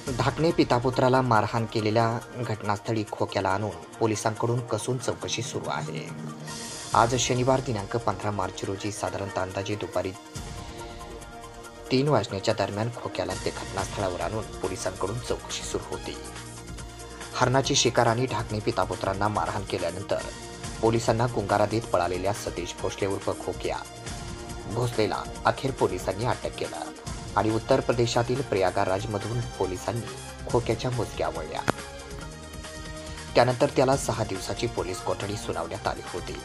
ढाकणे पितापुत्राला मारहाण केलेल्या घटनास्थळी खोक्याला आणून पोलिसांकडून कसून चौकशी सुरू आहे. आज शनिवार दिनांक 15 मार्च रोजी साधारणतः अंदाजे दुपारी 3 वाजण्याच्या दरम्यान खोक्याला ते घटनास्थळावर आणून पोलिसांकडून चौकशी सुरू होती. हरणाची शिकार आणि ढाकणे पितापुत्रांना मारहाण केल्यानंतर पोलिसांना गुंगारा देत पळालेल्या सतीश भोसले उर्फ खोक्या भोसलेला अखेर पोलिसांनी अटक केलं आणि उत्तर प्रदेशातील प्रयागराजमधून पोलिसांनी खोक्याच्या मुसक्या आवळल्या. त्यानंतर त्याला 6 दिवसाची पोलीस कोठडी सुनावण्यात आली होती.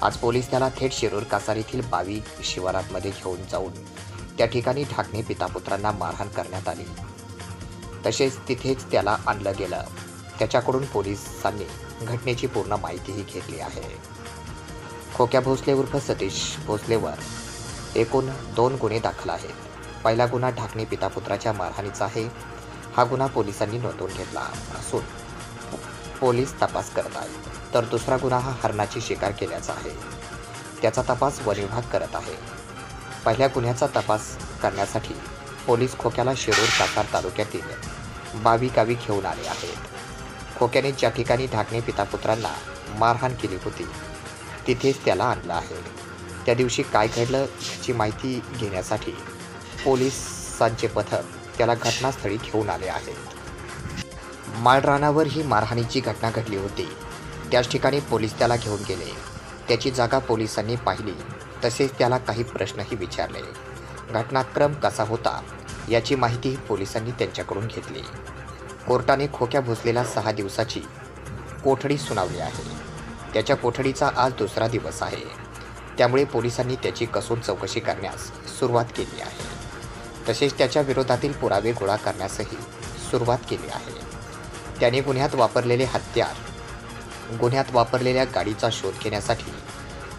आज पोलीस त्याला थेट शिरूर कासार येथील बावी शिवारामध्ये घेऊन जाऊन त्या ठिकाणी ढाकणे पितापुत्रांना मारहाण करण्यात आली. तसेच तिथेच त्याला आणलं गेलं. त्याच्याकडून पोलिसांनी घटनेची पूर्ण माहितीही घेतली आहे. खोक्या भोसले उर्फ सतीश भोसलेवर एकूण 2 गुन्हे दाखल आहेत. पहिला गुन्हा ढाकणे पितापुत्राच्या मारहाणीचा आहे. हा गुन्हा पोलिसांनी नोंदवून घेतला असून पोलीस तपास करत आहेत. तर दुसरा गुन्हा हा हरणाची शिकार केल्याचा आहे. त्याचा तपास वन विभाग करत आहे. पहिल्या गुन्ह्याचा तपास करण्यासाठी पोलीस खोक्याला शिरूर कासार तालुक्यातील बावी गावी घेऊन आले आहेत. खोक्याने ज्या ठिकाणी ढाकणे पितापुत्रांना मारहाण केली होती तिथेच त्याला आणलं आहे. त्या दिवशी काय घडलं याची माहिती घेण्यासाठी पोलिसांचे पथक त्याला घटनास्थळी घेऊन आले आहेत. माळरानावर ही मारहाणीची घटना घडली होती. त्याच ठिकाणी पोलीस त्याला घेऊन गेले. त्याची जागा पोलिसांनी पाहिली. तसेच त्याला काही प्रश्नही विचारले. घटनाक्रम कसा होता याची माहिती पोलिसांनी त्यांच्याकडून घेतली. कोर्टाने खोक्या भोसलेला 6 दिवसाची कोठडी सुनावली आहे. त्याच्या कोठडीचा आज दुसरा दिवस आहे. त्यामुळे पोलिसांनी त्याची कसून चौकशी करण्यास सुरुवात केली आहे. तसेच त्याच्या विरोधातील पुरावे गोळा करण्यासही सुरुवात केली आहे. त्याने गुन्ह्यात वापरलेले हत्यार, गुन्ह्यात वापरलेल्या गाडीचा शोध घेण्यासाठी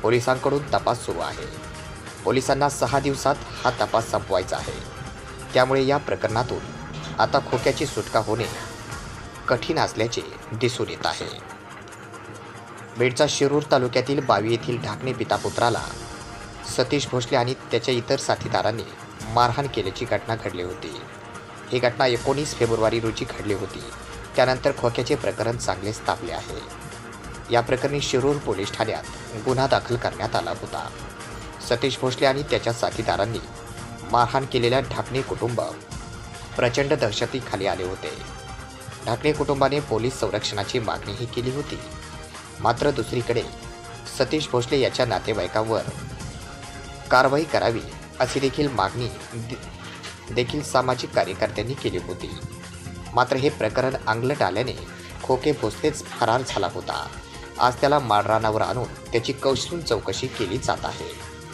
पोलिसांकडून तपास सुरू आहे. पोलिसांना 6 दिवसात हा तपास संपवायचा आहे. त्यामुळे या प्रकरणातून आता खोक्याची सुटका होणे कठीण असल्याचे दिसून येत आहे. बीडच्या शिरूर तालुक्यातील बावी येथील ढाकणे पितापुत्राला सतीश भोसले आणि त्याच्या इतर साथीदारांनी मारहाण केल्याची घटना घडली होती. ही घटना 19 फेब्रुवारी रोजी घडली होती. त्यानंतर खोक्याचे प्रकरण चांगलेच तापले आहे. या प्रकरणी शिरूर पोलीस ठाण्यात गुन्हा दाखल करण्यात आला होता. सतीश भोसले आणि त्याच्या साथीदारांनी मारहाण केलेल्या ढाकणे कुटुंब प्रचंड दहशतीखाली आले होते. ढाकणे कुटुंबाने पोलीस संरक्षणाची मागणीही केली होती. मात्र दुसरीकडे सतीश भोसले याच्या नातेवाईकांवर कारवाई करावी अशी देखील मागणी देखील सामाजिक कार्यकर्त्यांनी केली होती. मात्र हे प्रकरण अंगलट आल्याने खोके भोसलेच फरार झाला होता. आज त्याला माळरानावर आणून त्याची कसून चौकशी केली जात आहे.